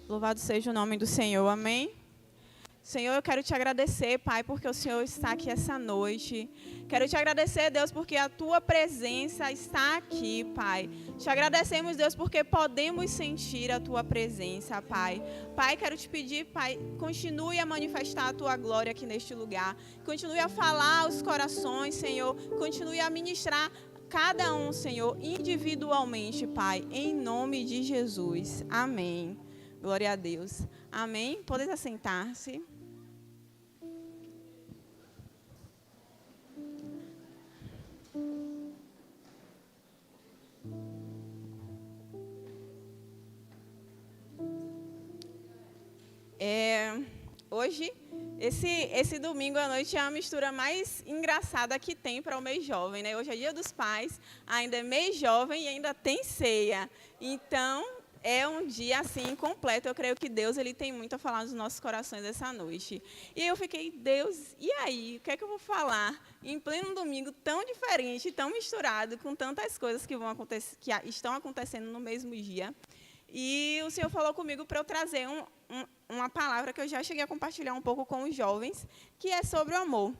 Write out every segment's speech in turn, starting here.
Louvado seja o nome do Senhor, amém? Senhor, eu quero te agradecer, Pai, porque o Senhor está aqui essa noite. Quero te agradecer, Deus, porque a tua presença está aqui, Pai. Te agradecemos, Deus, porque podemos sentir a tua presença, Pai. Pai, quero te pedir, Pai, continue a manifestar a tua glória aqui neste lugar. Continue a falar aos corações, Senhor. Continue a ministrar cada um, Senhor, individualmente, Pai, em nome de Jesus. Amém. Glória a Deus. Amém. Podem assentar-se. Hoje, esse domingo à noite é a mistura mais engraçada que tem para o mês jovem, né? Hoje é Dia dos Pais, ainda é mês jovem e ainda tem ceia. Então, é um dia assim completo. Eu creio que Deus ele tem muito a falar nos nossos corações essa noite. E eu fiquei, Deus, e aí? O que é que eu vou falar em pleno domingo tão diferente, tão misturado, com tantas coisas que vão acontecer, que estão acontecendo no mesmo dia? E o Senhor falou comigo para eu trazer uma palavra que eu já cheguei a compartilhar um pouco com os jovens, que é sobre o amor.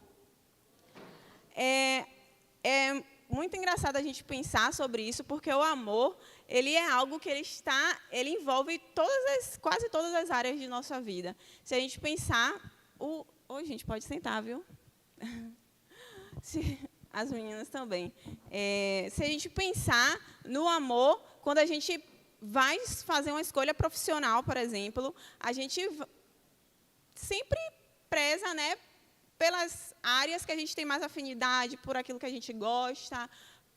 É muito engraçado a gente pensar sobre isso, porque o amor, ele é algo que ele envolve quase todas as áreas de nossa vida. Se a gente pensar, gente, pode sentar, viu? As meninas também. Se a gente pensar no amor, quando a gente vai fazer uma escolha profissional, por exemplo, a gente sempre preza, né, pelas áreas que a gente tem mais afinidade, por aquilo que a gente gosta,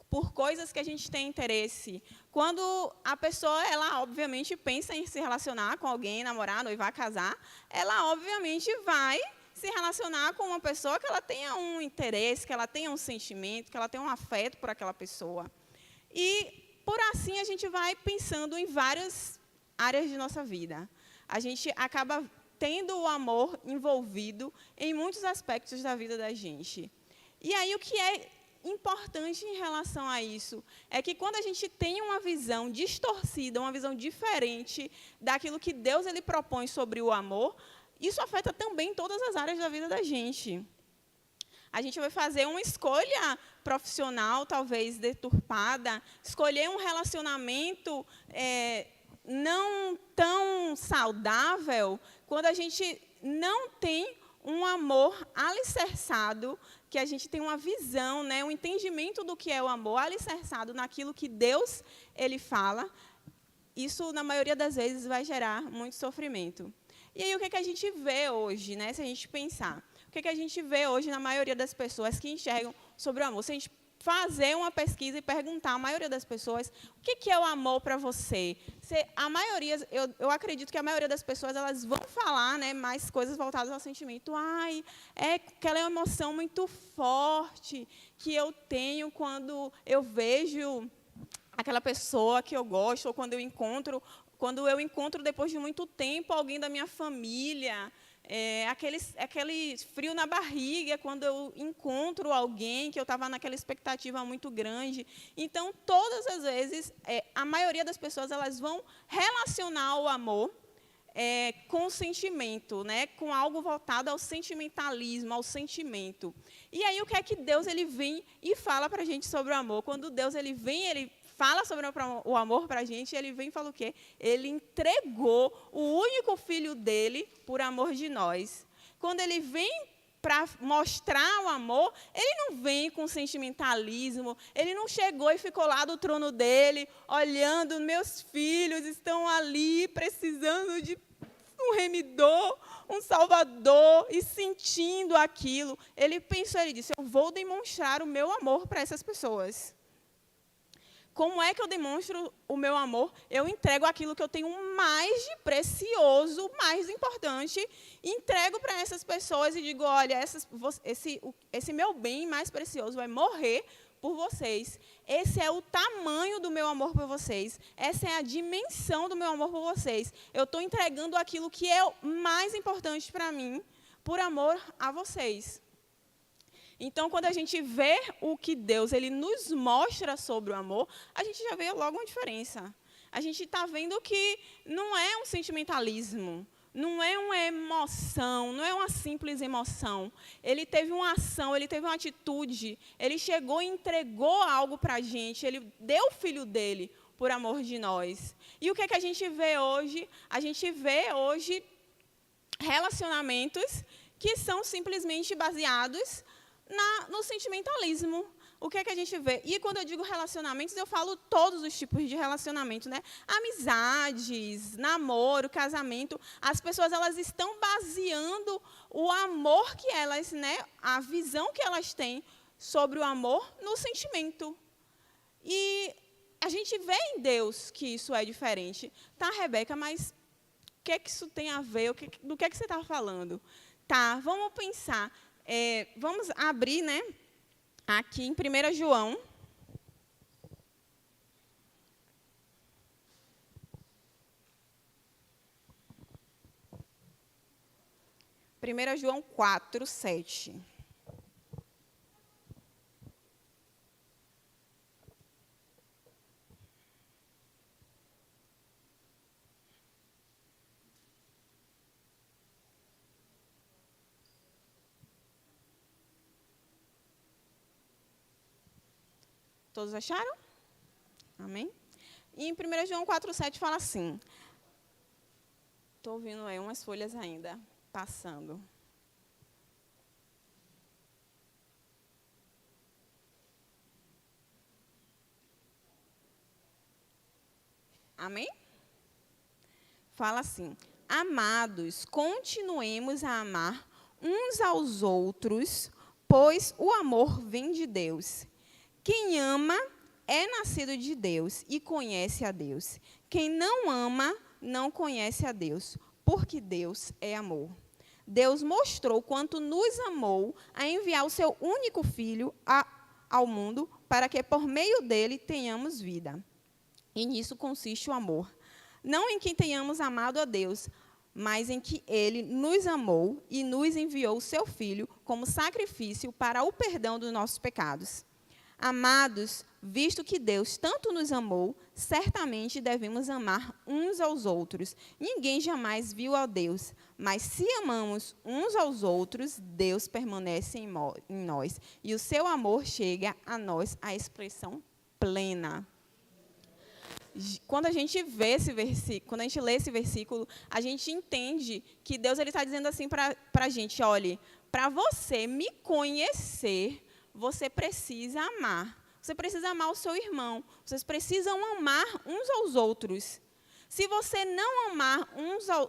por coisas que a gente tem interesse. Quando a pessoa, ela obviamente pensa em se relacionar com alguém, namorar, noivar, casar, ela obviamente vai se relacionar com uma pessoa que ela tenha um interesse, que ela tenha um sentimento, que ela tenha um afeto por aquela pessoa. E por assim, a gente vai pensando em várias áreas de nossa vida. A gente acaba tendo o amor envolvido em muitos aspectos da vida da gente. E aí, o que é importante em relação a isso é que quando a gente tem uma visão distorcida, uma visão diferente daquilo que Deus ele propõe sobre o amor, isso afeta também todas as áreas da vida da gente. A gente vai fazer uma escolha profissional, talvez deturpada, escolher um relacionamento não tão saudável, quando a gente não tem um amor alicerçado, que a gente tem uma visão, né, um entendimento do que é o amor, alicerçado naquilo que Deus ele fala, isso, na maioria das vezes, vai gerar muito sofrimento. E aí, o que é que a gente vê hoje, né, se a gente pensar? O que é que a gente vê hoje na maioria das pessoas que enxergam sobre o amor? Se a gente fazer uma pesquisa e perguntar à maioria das pessoas o que é o amor para você, a maioria, eu acredito que a maioria das pessoas elas vão falar, né, mais coisas voltadas ao sentimento. É aquela emoção muito forte que eu tenho quando eu vejo aquela pessoa que eu gosto, ou quando eu encontro depois de muito tempo alguém da minha família. Aquele frio na barriga quando eu encontro alguém que eu estava naquela expectativa muito grande. Então, todas as vezes, a maioria das pessoas elas vão relacionar o amor com o sentimento, né, com algo voltado ao sentimentalismo, ao sentimento. E aí, o que é que Deus ele vem e fala para a gente sobre o amor? Quando Deus ele vem, ele fala sobre o amor para a gente, ele vem e fala o quê? Ele entregou o único filho dele por amor de nós. Quando ele vem para mostrar o amor, ele não vem com sentimentalismo, ele não chegou e ficou lá do trono dele, olhando, meus filhos estão ali precisando de um remidor, um salvador, e sentindo aquilo. Ele pensou, ele disse, eu vou demonstrar o meu amor para essas pessoas. Como é que eu demonstro o meu amor? Eu entrego aquilo que eu tenho mais de precioso, mais importante, entrego para essas pessoas e digo, olha, esse meu bem mais precioso vai morrer por vocês. Esse é o tamanho do meu amor por vocês. Essa é a dimensão do meu amor por vocês. Eu estou entregando aquilo que é o mais importante para mim, por amor a vocês. Então, quando a gente vê o que Deus ele nos mostra sobre o amor, a gente já vê logo uma diferença. a gente está vendo que não é um sentimentalismo, não é uma emoção, não é uma simples emoção. Ele teve uma ação, ele teve uma atitude, ele chegou e entregou algo para a gente, ele deu o filho dele por amor de nós. E o que é que a gente vê hoje? A gente vê hoje relacionamentos que são simplesmente baseados no sentimentalismo. O que é que a gente vê? E quando eu digo relacionamentos, eu falo todos os tipos de relacionamento, né? Amizades, namoro, casamento. As pessoas, elas estão baseando o amor que elas, né? A visão que elas têm sobre o amor no sentimento. E a gente vê em Deus que isso é diferente. Tá, Rebeca, mas o que é que isso tem a ver? Do que é que você está falando? Tá, vamos pensar. Vamos abrir, né? Aqui em 1 João. 1 João 4, 7. Todos acharam? Amém? E em 1 João 4, 7 fala assim. Estou ouvindo umas folhas ainda passando. Amém? Fala assim: amados, continuemos a amar uns aos outros, pois o amor vem de Deus. Quem ama é nascido de Deus e conhece a Deus. Quem não ama não conhece a Deus, porque Deus é amor. Deus mostrou quanto nos amou a enviar o seu único Filho ao mundo, para que por meio dele tenhamos vida. E nisso consiste o amor. Não em que tenhamos amado a Deus, mas em que ele nos amou e nos enviou o seu Filho como sacrifício para o perdão dos nossos pecados. Amados, visto que Deus tanto nos amou, certamente devemos amar uns aos outros. Ninguém jamais viu a Deus, mas se amamos uns aos outros, Deus permanece em nós. E o seu amor chega a nós à expressão plena. Quando a gente vê esse versículo, quando a gente lê esse versículo, a gente entende que Deus está dizendo assim para a gente: olhe, para você me conhecer, você precisa amar. Você precisa amar o seu irmão. Vocês precisam amar uns aos outros. Se você não amar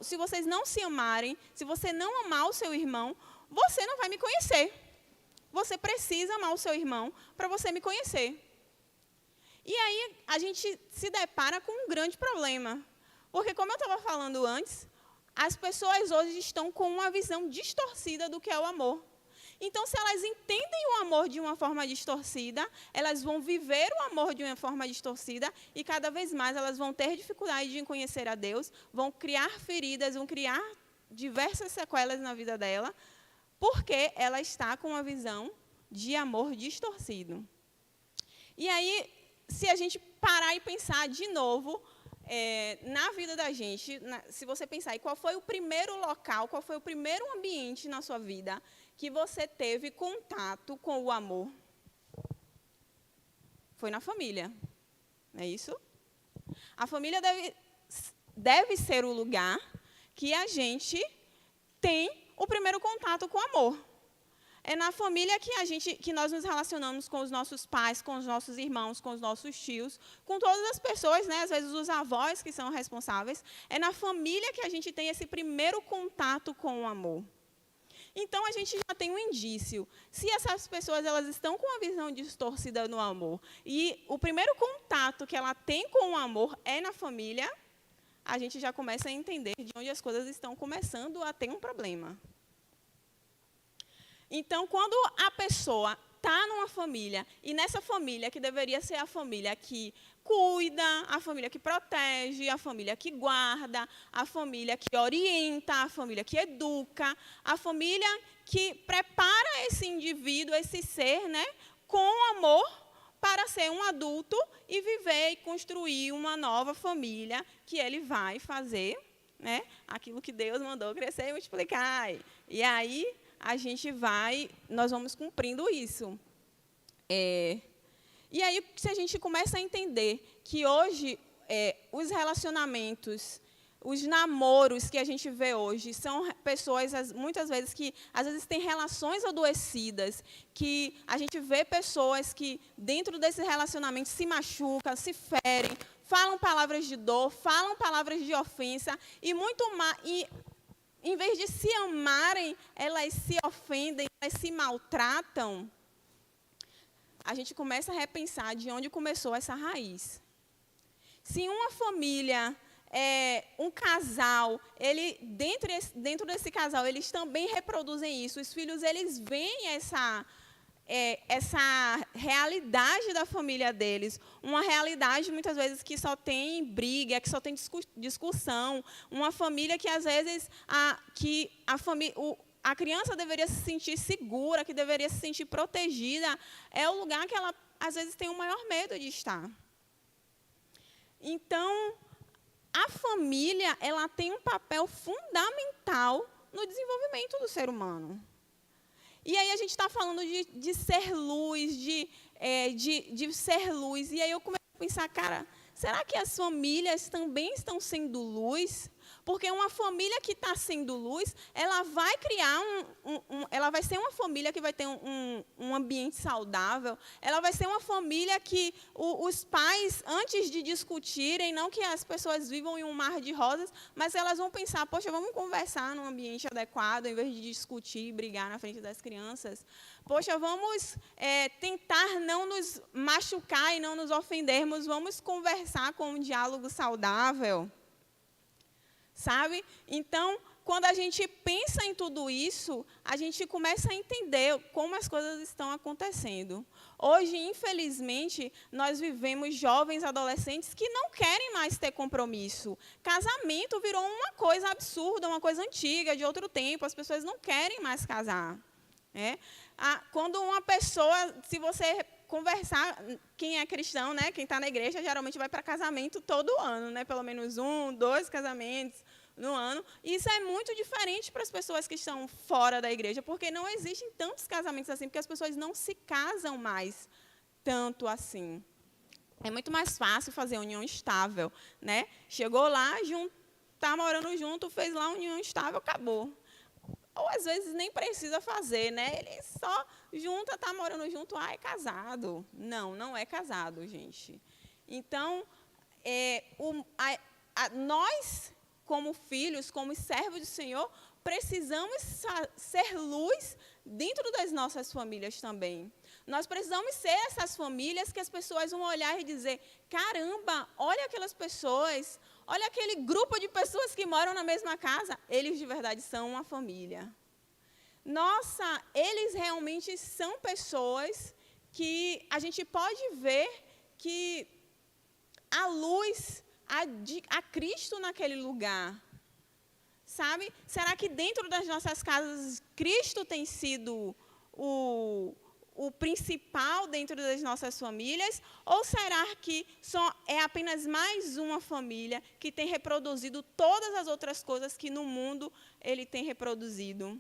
se vocês não se amarem, se você não amar o seu irmão, você não vai me conhecer. Você precisa amar o seu irmão para você me conhecer. E aí a gente se depara com um grande problema. Porque, como eu estava falando antes, as pessoas hoje estão com uma visão distorcida do que é o amor. Então, se elas entendem o amor de uma forma distorcida, elas vão viver o amor de uma forma distorcida e, cada vez mais, elas vão ter dificuldade de conhecer a Deus, vão criar feridas, vão criar diversas sequelas na vida dela, porque ela está com uma visão de amor distorcido. E aí, se a gente parar e pensar de novo na vida da gente, se você pensar, qual foi o primeiro local, qual foi o primeiro ambiente na sua vida que você teve contato com o amor? Foi na família, não é isso? A família deve ser o lugar que a gente tem o primeiro contato com o amor. É na família que nós nos relacionamos com os nossos pais, com os nossos irmãos, com os nossos tios, com todas as pessoas, né? Às vezes os avós que são responsáveis. É na família que a gente tem esse primeiro contato com o amor. Então, a gente já tem um indício. Se essas pessoas elas estão com uma visão distorcida no amor e o primeiro contato que ela tem com o amor é na família, a gente já começa a entender de onde as coisas estão começando a ter um problema. Então, quando a pessoa está numa família, e nessa família, que deveria ser a família que cuida, a família que protege, a família que guarda, a família que orienta, a família que educa, a família que prepara esse indivíduo, esse ser, né, com amor para ser um adulto e viver e construir uma nova família que ele vai fazer, né, aquilo que Deus mandou crescer e multiplicar. E aí nós vamos cumprindo isso. E aí, se a gente começa a entender que hoje os relacionamentos, os namoros que a gente vê hoje são pessoas, muitas vezes, que às vezes têm relações adoecidas, que a gente vê pessoas que, dentro desse relacionamento, se machucam, se ferem, falam palavras de dor, falam palavras de ofensa, e muito mais, e, em vez de se amarem, elas se ofendem, elas se maltratam. A gente começa a repensar de onde começou essa raiz. Se uma família, um casal, dentro desse casal, eles também reproduzem isso. Os filhos, eles veem essa realidade da família deles. Uma realidade, muitas vezes, que só tem briga, que só tem discussão. Uma família que, às vezes, a criança deveria se sentir segura, que deveria se sentir protegida, é o lugar que ela, às vezes, tem o maior medo de estar. Então, a família, ela tem um papel fundamental no desenvolvimento do ser humano. E aí a gente está falando de ser luz, de ser luz. E aí eu comecei a pensar, cara, será que as famílias também estão sendo luz? Porque uma família que está sendo luz, ela vai criar ela vai ser uma família que vai ter um ambiente saudável. Ela vai ser uma família que os pais, antes de discutirem, não que as pessoas vivam em um mar de rosas, mas elas vão pensar, poxa, vamos conversar num ambiente adequado, em vez de discutir e brigar na frente das crianças. Poxa, vamos tentar não nos machucar e não nos ofendermos, vamos conversar com um diálogo saudável. Sabe? Então, quando a gente pensa em tudo isso, a gente começa a entender como as coisas estão acontecendo. Hoje, infelizmente, nós vivemos jovens adolescentes que não querem mais ter compromisso. Casamento virou uma coisa absurda, uma coisa antiga, de outro tempo. As pessoas não querem mais casar. Quando uma pessoa, se você conversar, quem é cristão, né, quem está na igreja, geralmente vai para casamento todo ano, né, pelo menos 1, 2 casamentos no ano. E isso é muito diferente para as pessoas que estão fora da igreja, porque não existem tantos casamentos assim, porque as pessoas não se casam mais tanto assim. É muito mais fácil fazer união estável, né? Chegou lá, está morando junto, fez lá união estável, acabou. Ou, às vezes, nem precisa fazer, né? Ele só junta, está morando junto, é casado. Não, não é casado, gente. Então, nós, como filhos, como servos do Senhor, precisamos ser luz dentro das nossas famílias também. Nós precisamos ser essas famílias que as pessoas vão olhar e dizer, caramba, olha aquelas pessoas, olha aquele grupo de pessoas que moram na mesma casa, eles de verdade são uma família. Nossa, eles realmente são pessoas que a gente pode ver que a luz, a Cristo naquele lugar. Sabe? Será que dentro das nossas casas Cristo tem sido o principal dentro das nossas famílias? Ou será que só é apenas mais uma família que tem reproduzido todas as outras coisas que no mundo ele tem reproduzido?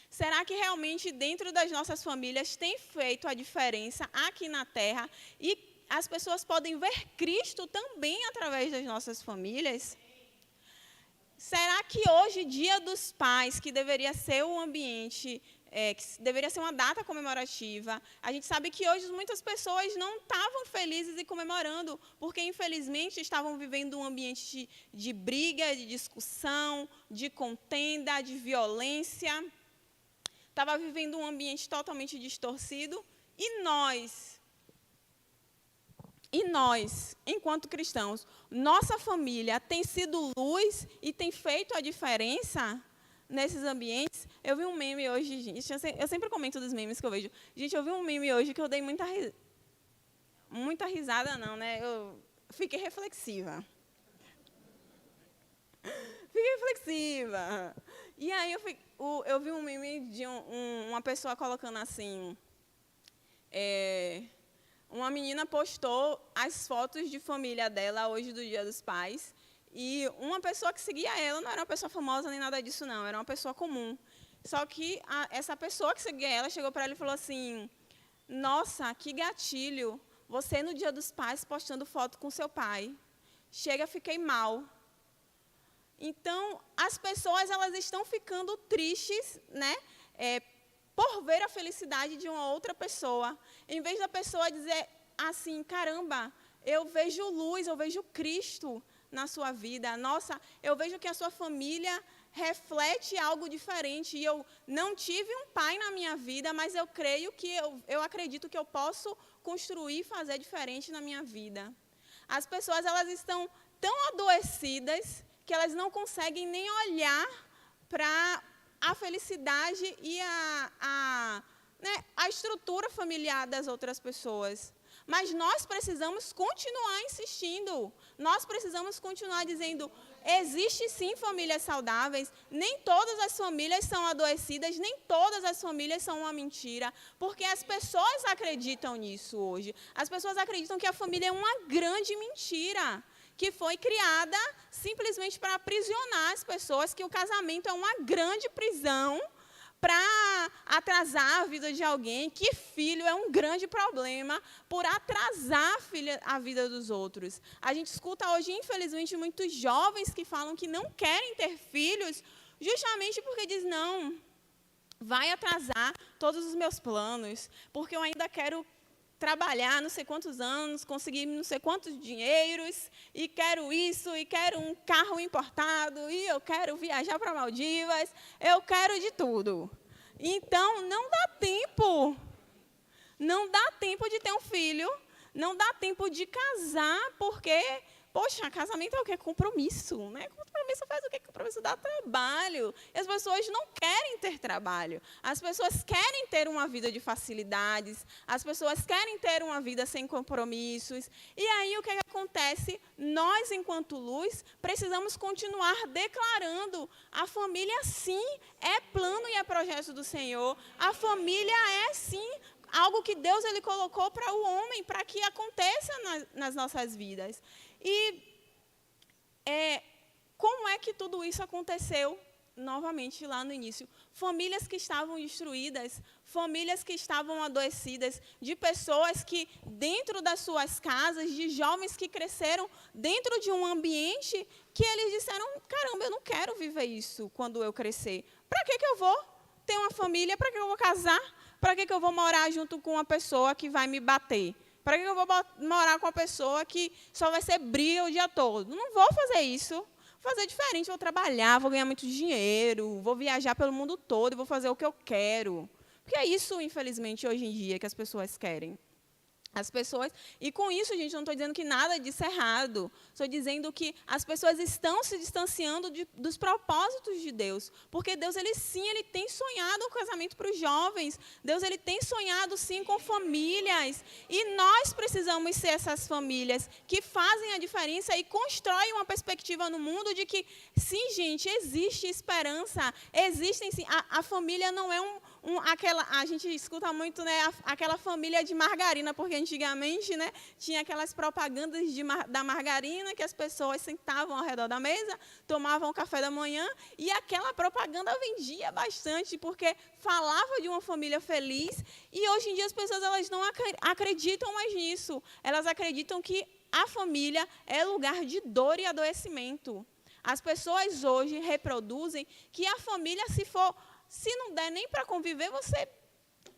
Será que realmente dentro das nossas famílias tem feito a diferença aqui na Terra e as pessoas podem ver Cristo também através das nossas famílias? Será que hoje, Dia dos Pais, que deveria ser um ambiente, que deveria ser uma data comemorativa, a gente sabe que hoje muitas pessoas não estavam felizes e comemorando, porque, infelizmente, estavam vivendo um ambiente de briga, de discussão, de contenda, de violência. Estava vivendo um ambiente totalmente distorcido. E nós, enquanto cristãos, nossa família tem sido luz e tem feito a diferença nesses ambientes? Eu vi um meme hoje, gente, eu sempre comento dos memes que eu vejo. Gente, eu vi um meme hoje que eu dei muita risada, não, né? Eu fiquei reflexiva. E aí eu vi um meme de uma pessoa colocando assim, uma menina postou as fotos de família dela hoje do Dia dos Pais, e uma pessoa que seguia ela não era uma pessoa famosa nem nada disso, não, era uma pessoa comum. Só que essa pessoa que seguia ela chegou para ela e falou assim: nossa, que gatilho, você no Dia dos Pais postando foto com seu pai. Chega, fiquei mal. Então, as pessoas elas estão ficando tristes, né, por ver a felicidade de uma outra pessoa. Em vez da pessoa dizer assim, caramba, eu vejo luz, eu vejo Cristo na sua vida. Nossa, eu vejo que a sua família reflete algo diferente. E eu não tive um pai na minha vida, mas eu creio que eu acredito que eu posso construir e fazer diferente na minha vida. As pessoas elas estão tão adoecidas que elas não conseguem nem olhar para a felicidade e a estrutura familiar das outras pessoas. Mas nós precisamos continuar insistindo, nós precisamos continuar dizendo, existe sim famílias saudáveis, nem todas as famílias são adoecidas, nem todas as famílias são uma mentira, porque as pessoas acreditam nisso hoje. As pessoas acreditam que a família é uma grande mentira, que foi criada simplesmente para aprisionar as pessoas, que o casamento é uma grande prisão para atrasar a vida de alguém, que filho é um grande problema por atrasar a vida dos outros. A gente escuta hoje, infelizmente, muitos jovens que falam que não querem ter filhos, justamente porque dizem, não, vai atrasar todos os meus planos, porque eu ainda quero trabalhar não sei quantos anos, conseguir não sei quantos dinheiros, e quero isso, e quero um carro importado, e eu quero viajar para Maldivas, eu quero de tudo. Então, não dá tempo de ter um filho, não dá tempo de casar, porque, poxa, casamento é o quê? Compromisso, né? Compromisso faz o quê? Compromisso dá trabalho. E as pessoas não querem ter trabalho. As pessoas querem ter uma vida de facilidades. As pessoas querem ter uma vida sem compromissos. E aí, o que acontece? Nós, enquanto luz, precisamos continuar declarando. A família, sim, é plano e é projeto do Senhor. A família é, sim, algo que Deus ele colocou para o homem, para que aconteça nas nossas vidas. E como é que tudo isso aconteceu? Novamente, lá no início, famílias que estavam destruídas, famílias que estavam adoecidas, de pessoas que, dentro das suas casas, de jovens que cresceram dentro de um ambiente que eles disseram, caramba, eu não quero viver isso quando eu crescer. Para que eu vou ter uma família? Para que eu vou casar? Para que eu vou morar junto com uma pessoa que vai me bater? Para que eu vou morar com uma pessoa que só vai ser briga o dia todo? Não vou fazer isso. Vou fazer diferente, vou trabalhar, vou ganhar muito dinheiro, vou viajar pelo mundo todo, vou fazer o que eu quero. Porque é isso, infelizmente, hoje em dia, que as pessoas querem. As pessoas, e com isso, gente, não estou dizendo que nada disso é errado. Estou dizendo que as pessoas estão se distanciando dos propósitos de Deus. Porque Deus, ele sim, ele tem sonhado um casamento para os jovens. Deus, ele tem sonhado, sim, com famílias. E nós precisamos ser essas famílias que fazem a diferença e constroem uma perspectiva no mundo de que, sim, gente, existe esperança. Existem, sim, a família não é a gente escuta muito, né, aquela família de margarina, porque antigamente, né, tinha aquelas propagandas da margarina, que as pessoas sentavam ao redor da mesa, tomavam café da manhã, e aquela propaganda vendia bastante, porque falava de uma família feliz, e hoje em dia as pessoas elas não acreditam mais nisso. Elas acreditam que a família é lugar de dor e adoecimento. As pessoas hoje reproduzem que a família, se não der nem para conviver, você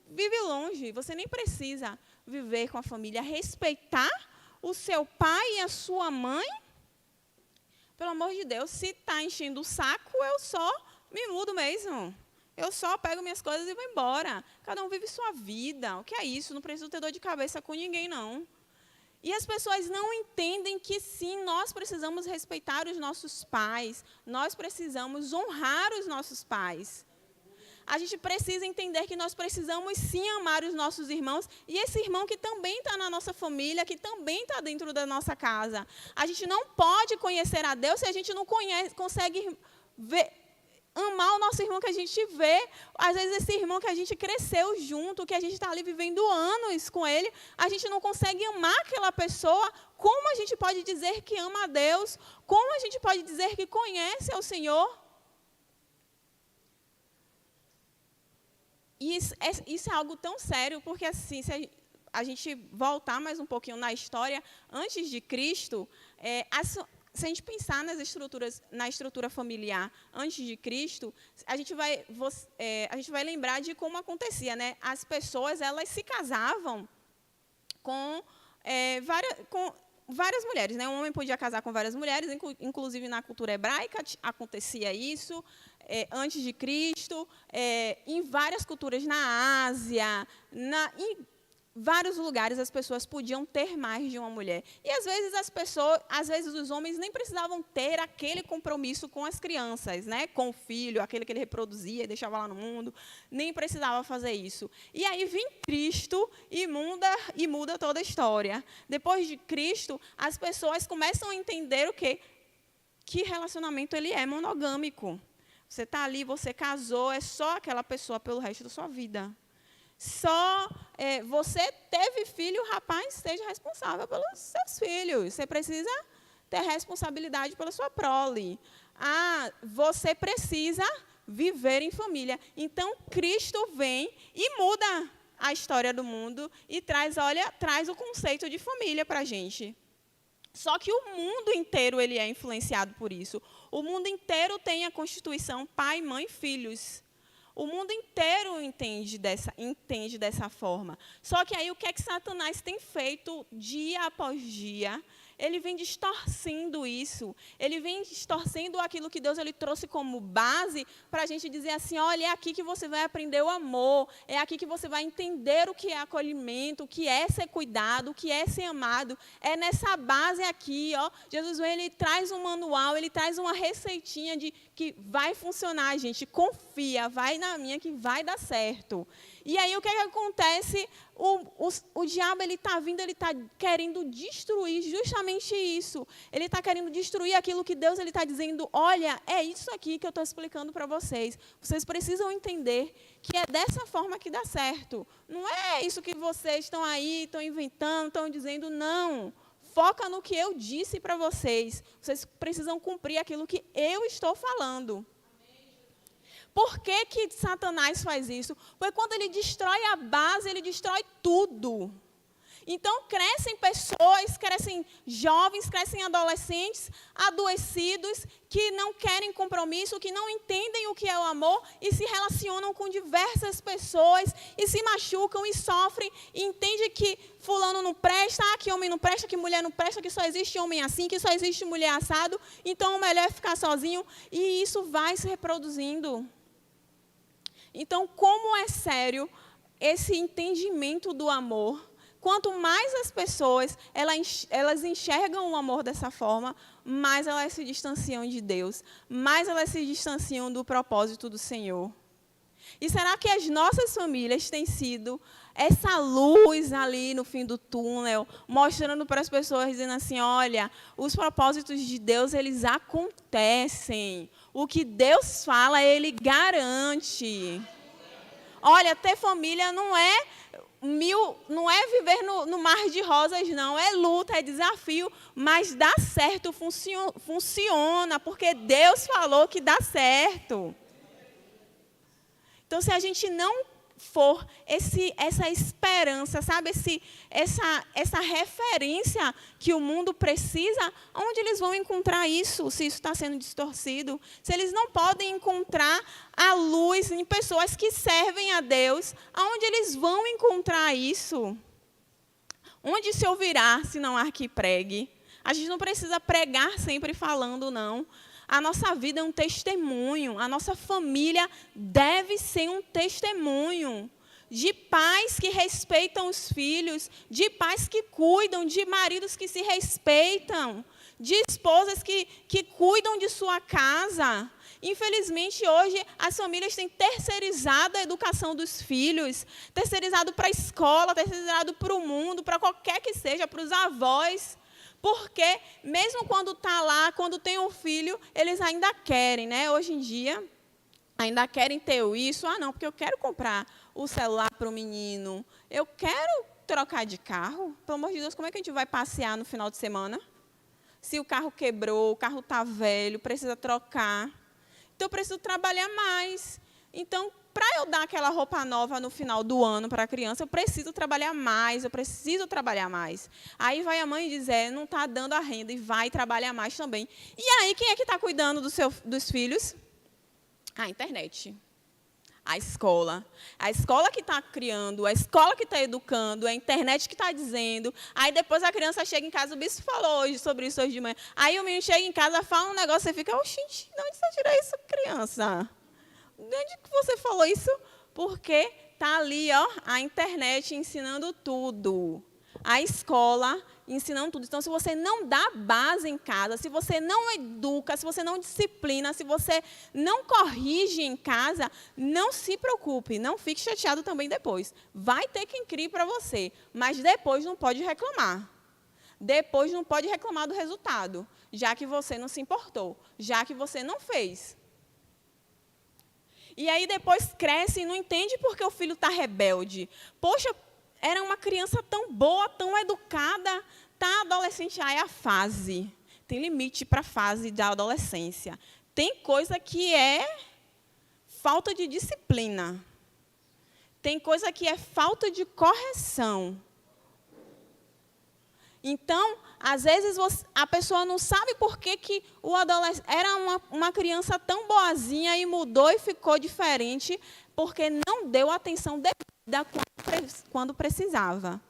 vive longe. Você nem precisa viver com a família. Respeitar o seu pai e a sua mãe. Pelo amor de Deus, se está enchendo o saco, eu só me mudo mesmo. Eu só pego minhas coisas e vou embora. Cada um vive sua vida. O que é isso? Não preciso ter dor de cabeça com ninguém, não. E as pessoas não entendem que, sim, nós precisamos respeitar os nossos pais. Nós precisamos honrar os nossos pais. A gente precisa entender que nós precisamos, sim, amar os nossos irmãos, e esse irmão que também está na nossa família, que também está dentro da nossa casa. A gente não pode conhecer a Deus se a gente não consegue amar o nosso irmão que a gente vê, às vezes esse irmão que a gente cresceu junto, que a gente está ali vivendo anos com ele, a gente não consegue amar aquela pessoa. Como a gente pode dizer que ama a Deus? Como a gente pode dizer que conhece ao Senhor? E isso é algo tão sério, porque assim, se a gente voltar mais um pouquinho na história, antes de Cristo, se a gente pensar na estrutura familiar antes de Cristo, a gente vai lembrar de como acontecia, né? As pessoas, elas se casavam com várias mulheres, né? Um homem podia casar com várias mulheres, inclusive na cultura hebraica acontecia isso, antes de Cristo, em várias culturas na Ásia, em vários lugares as pessoas podiam ter mais de uma mulher. E às vezes os homens nem precisavam ter aquele compromisso com as crianças, né? Com o filho, aquele que ele reproduzia e deixava lá no mundo, nem precisava fazer isso. E aí vem Cristo e muda toda a história. Depois de Cristo, as pessoas começam a entender o quê? Que relacionamento ele é monogâmico. Você está ali, você casou, é só aquela pessoa pelo resto da sua vida. Você teve filho, rapaz, seja responsável pelos seus filhos. Você precisa ter responsabilidade pela sua prole. Você precisa viver em família. Então, Cristo vem e muda a história do mundo e traz o conceito de família para a gente. Só que o mundo inteiro ele é influenciado por isso. O mundo inteiro tem a constituição pai, mãe, filhos. O mundo inteiro entende dessa forma. Só que aí o que é que Satanás tem feito dia após dia? Ele vem distorcendo isso. Ele vem distorcendo aquilo que Deus ele trouxe como base para a gente dizer assim, olha, é aqui que você vai aprender o amor. É aqui que você vai entender o que é acolhimento, o que é ser cuidado, o que é ser amado. É nessa base aqui, ó. Jesus ele traz um manual, ele traz uma receitinha de que vai funcionar, gente. Confia, vai na minha que vai dar certo. E aí o que é que acontece? O diabo ele está vindo, ele está querendo destruir justamente isso. Ele está querendo destruir aquilo que Deus ele está dizendo, olha, é isso aqui que eu estou explicando para vocês. Vocês precisam entender que é dessa forma que dá certo. Não é isso que vocês estão aí, estão inventando, estão dizendo, não. Foca no que eu disse para vocês. Vocês precisam cumprir aquilo que eu estou falando. Por que que Satanás faz isso? Porque quando ele destrói a base, ele destrói tudo. Então, crescem pessoas, crescem jovens, crescem adolescentes, adoecidos, que não querem compromisso, que não entendem o que é o amor e se relacionam com diversas pessoas e se machucam e sofrem e entendem que fulano não presta, que homem não presta, que mulher não presta, que só existe homem assim, que só existe mulher assado, então o melhor é ficar sozinho e isso vai se reproduzindo. Então, como é sério esse entendimento do amor? Quanto mais as pessoas elas enxergam o amor dessa forma, mais elas se distanciam de Deus, mais elas se distanciam do propósito do Senhor. E será que as nossas famílias têm sido essa luz ali no fim do túnel, mostrando para as pessoas, dizendo assim, olha, os propósitos de Deus, eles acontecem. O que Deus fala, Ele garante. Olha, ter família não é viver no mar de rosas, não. É luta, é desafio, mas dá certo, funciona, porque Deus falou que dá certo. Então, se a gente não for essa esperança, sabe, essa referência que o mundo precisa, onde eles vão encontrar isso, se isso está sendo distorcido? Se eles não podem encontrar a luz em pessoas que servem a Deus, aonde eles vão encontrar isso? Onde se ouvirá, se não há que pregue? A gente não precisa pregar sempre falando, não. A nossa vida é um testemunho, a nossa família deve ser um testemunho de pais que respeitam os filhos, de pais que cuidam, de maridos que se respeitam, de esposas que cuidam de sua casa. Infelizmente, hoje, as famílias têm terceirizado a educação dos filhos, terceirizado para a escola, terceirizado para o mundo, para qualquer que seja, para os avós. Porque, mesmo quando está lá, quando tem um filho, eles ainda querem, né? Hoje em dia, ainda querem ter isso. Ah, não, porque eu quero comprar o celular para o menino. Eu quero trocar de carro. Pelo amor de Deus, como é que a gente vai passear no final de semana? Se o carro quebrou, o carro está velho, precisa trocar. Então, eu preciso trabalhar mais. Então, para eu dar aquela roupa nova no final do ano para a criança, eu preciso trabalhar mais, eu preciso trabalhar mais. Aí vai a mãe dizer, não está dando a renda e vai trabalhar mais também. E aí, quem é que está cuidando dos filhos? A internet. A escola que está criando, a escola que está educando, a internet que está dizendo. Aí depois a criança chega em casa, o bispo falou hoje sobre isso hoje de manhã. Aí o menino chega em casa, fala um negócio, você fica, oxente, de onde você tirou isso, criança? De onde que você falou isso? Porque está ali, ó, a internet ensinando tudo. A escola ensinando tudo. Então, se você não dá base em casa, se você não educa, se você não disciplina, se você não corrige em casa, não se preocupe, não fique chateado também depois. Vai ter quem crie para você, mas depois não pode reclamar. Depois não pode reclamar do resultado, já que você não se importou, já que você não fez. E aí depois cresce e não entende por que o filho está rebelde. Poxa, era uma criança tão boa, tão educada, está adolescente, é a fase. Tem limite para a fase da adolescência. Tem coisa que é falta de disciplina. Tem coisa que é falta de correção. Então, às vezes, a pessoa não sabe por que o adolescente era uma criança tão boazinha e mudou e ficou diferente, porque não deu atenção devida quando precisava.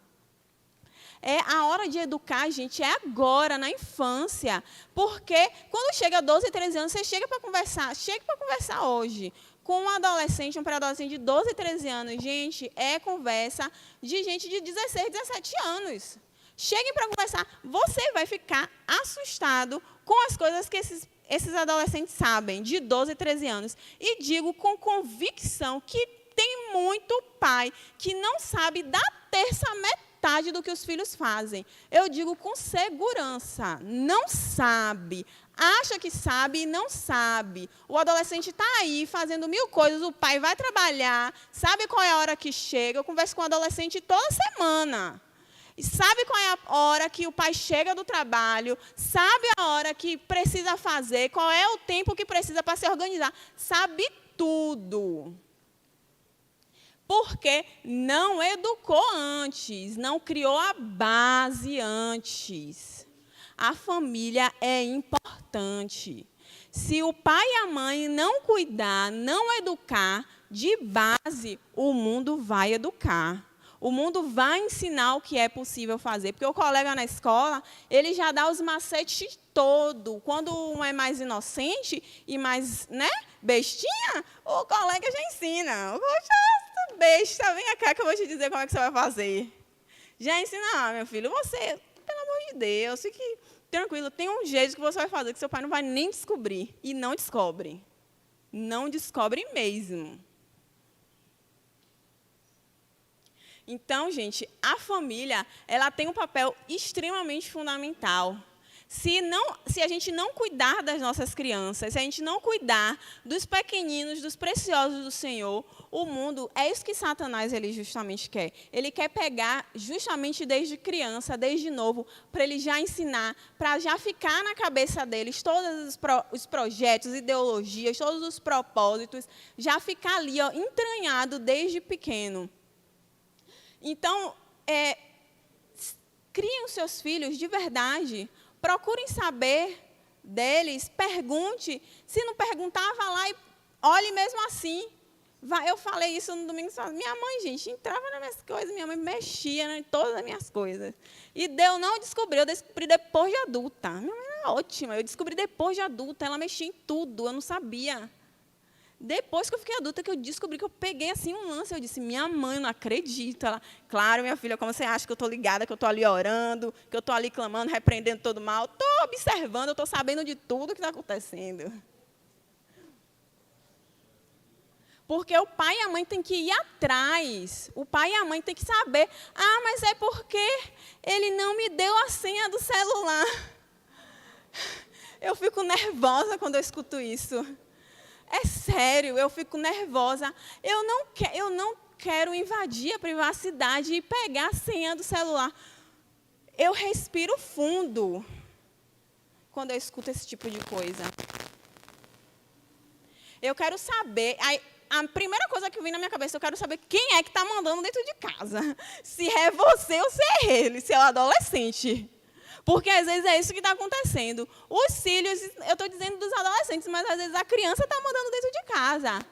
É a hora de educar, gente, é agora, na infância. Porque quando chega a 12, 13 anos, você chega para conversar hoje. Com um adolescente, um pré-adolescente de 12, 13 anos, gente, é conversa de gente de 16, 17 anos. Cheguem para conversar, você vai ficar assustado com as coisas que esses adolescentes sabem, de 12, 13 anos. E digo com convicção que tem muito pai que não sabe da terça metade do que os filhos fazem. Eu digo com segurança, não sabe. Acha que sabe e não sabe. O adolescente está aí fazendo 1000 coisas, o pai vai trabalhar, sabe qual é a hora que chega. Eu converso com o adolescente toda semana. E sabe qual é a hora que o pai chega do trabalho, sabe a hora que precisa fazer, qual é o tempo que precisa para se organizar. Sabe tudo. Porque não educou antes, não criou a base antes. A família é importante. Se o pai e a mãe não cuidar, não educar, de base, o mundo vai educar. O mundo vai ensinar o que é possível fazer. Porque o colega na escola, ele já dá os macetes todo. Quando um é mais inocente e mais, bestinha, o colega já ensina. Poxa, besta, vem cá que eu vou te dizer como é que você vai fazer. Já ensina, meu filho, você, pelo amor de Deus, fique tranquilo, tem um jeito que você vai fazer que seu pai não vai nem descobrir. E não descobre. Não descobre mesmo. Então, gente, a família, ela tem um papel extremamente fundamental. Se a gente não cuidar das nossas crianças, se a gente não cuidar dos pequeninos, dos preciosos do Senhor, o mundo, é isso que Satanás ele justamente quer. Ele quer pegar justamente desde criança, desde novo, para ele já ensinar, para já ficar na cabeça deles todos os projetos, ideologias, todos os propósitos, já ficar ali, ó, entranhado desde pequeno. Então, criem os seus filhos de verdade, procurem saber deles, pergunte. Se não perguntar, vá lá e olhe mesmo assim. Eu falei isso no domingo. Minha mãe, gente, entrava nas minhas coisas, minha mãe mexia em todas as minhas coisas. E Deus não descobriu, eu descobri depois de adulta. Minha mãe era ótima, eu descobri depois de adulta, ela mexia em tudo, eu não sabia. Depois que eu fiquei adulta, que eu descobri que eu peguei assim um lance, eu disse, minha mãe, eu não acredito. Ela, claro, minha filha, como você acha que eu estou ligada, que eu estou ali orando, que eu estou ali clamando, repreendendo todo mal? Estou observando, eu estou sabendo de tudo que está acontecendo. Porque o pai e a mãe têm que ir atrás. O pai e a mãe têm que saber. Ah, mas é porque ele não me deu a senha do celular. Eu fico nervosa quando eu escuto isso. É sério, eu fico nervosa. Eu não quero invadir a privacidade e pegar a senha do celular. Eu respiro fundo quando eu escuto esse tipo de coisa. Eu quero saber... A primeira coisa que vem na minha cabeça, eu quero saber quem é que está mandando dentro de casa. Se é você ou se é ele, se é o adolescente. Porque, às vezes, é isso que está acontecendo. Os filhos, eu estou dizendo dos adolescentes, mas, às vezes, a criança está mandando dentro de casa.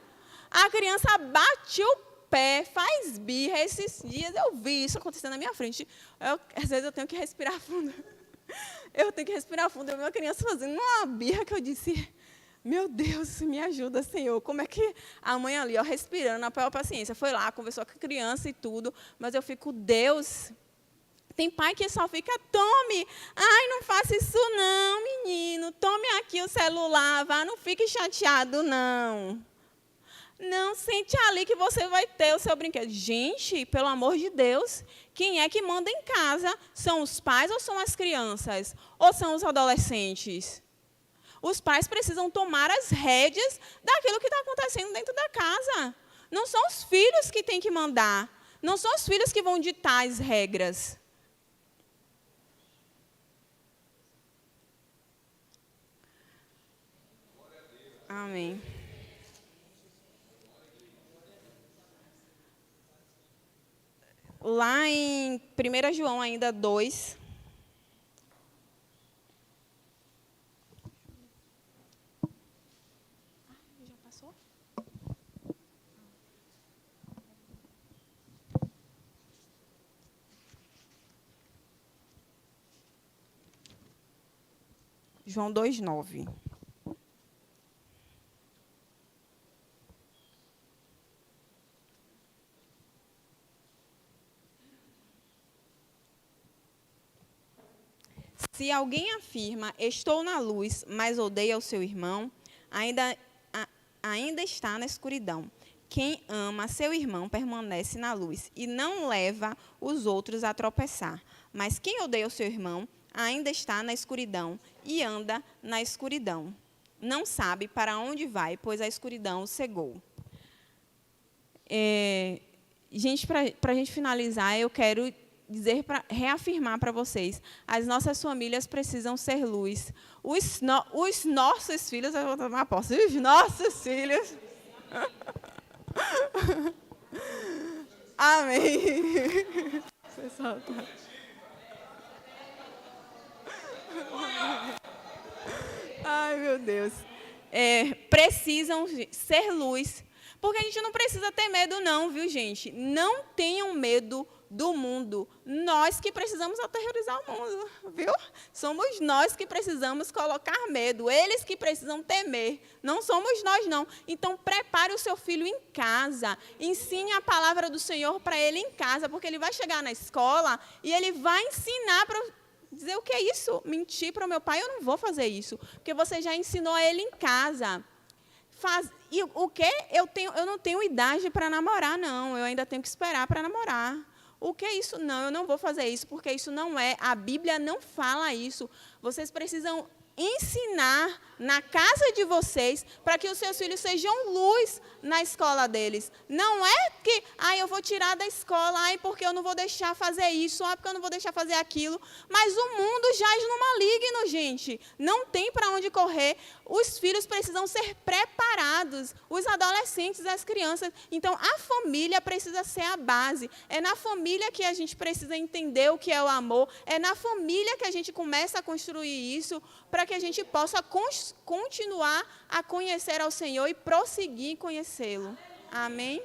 A criança bate o pé, faz birra. Esses dias eu vi isso acontecendo na minha frente. Às vezes, eu tenho que respirar fundo. Eu tenho que respirar fundo. Eu vi uma criança fazendo uma birra que eu disse... Meu Deus, me ajuda, Senhor. Como é que a mãe ali, ó, respirando, na pior paciência, foi lá, conversou com a criança e tudo, mas eu fico, Deus, tem pai que só fica, tome, ai, não faça isso não, menino, tome aqui o celular, vá, não fique chateado, não. Não, sente ali que você vai ter o seu brinquedo. Gente, pelo amor de Deus, quem é que manda em casa? São os pais ou são as crianças? Ou são os adolescentes? Os pais precisam tomar as rédeas daquilo que está acontecendo dentro da casa. Não são os filhos que têm que mandar. Não são os filhos que vão ditar as regras. Amém. Lá em 1 João ainda 2... João 2:9. Se alguém afirma, estou na luz, mas odeia o seu irmão, ainda está na escuridão. Quem ama seu irmão permanece na luz e não leva os outros a tropeçar. Mas quem odeia o seu irmão ainda está na escuridão e anda na escuridão. Não sabe para onde vai, pois a escuridão o cegou. Gente, para a gente finalizar, eu quero reafirmar para vocês, as nossas famílias precisam ser luz. Os nossos filhos, eu vou tomar posse, os nossos filhos... Amém. Pessoal, tá... Ai, meu Deus. Precisam ser luz. Porque a gente não precisa ter medo, não, viu, gente? Não tenham medo do mundo. Nós que precisamos aterrorizar o mundo, viu? Somos nós que precisamos colocar medo. Eles que precisam temer. Não somos nós, não. Então, prepare o seu filho em casa. Ensine a palavra do Senhor para ele em casa, porque ele vai chegar na escola e ele vai ensinar para... dizer o que é isso? Mentir para o meu pai, eu não vou fazer isso. Porque você já ensinou a ele em casa. E o quê? Eu não tenho idade para namorar, não. Eu ainda tenho que esperar para namorar. O que é isso? Não, eu não vou fazer isso, porque isso não é. A Bíblia não fala isso. Vocês precisam ensinar na casa de vocês para que os seus filhos sejam luz na escola deles. Não é que, eu vou tirar da escola, porque eu não vou deixar fazer isso, porque eu não vou deixar fazer aquilo. Mas o mundo jaz no maligno, gente. Não tem para onde correr. Os filhos precisam ser preparados, os adolescentes, as crianças. Então, a família precisa ser a base. É na família que a gente precisa entender o que é o amor. É na família que a gente começa a construir isso, para que a gente possa continuar a conhecer ao Senhor e prosseguir em conhecê-lo. Amém?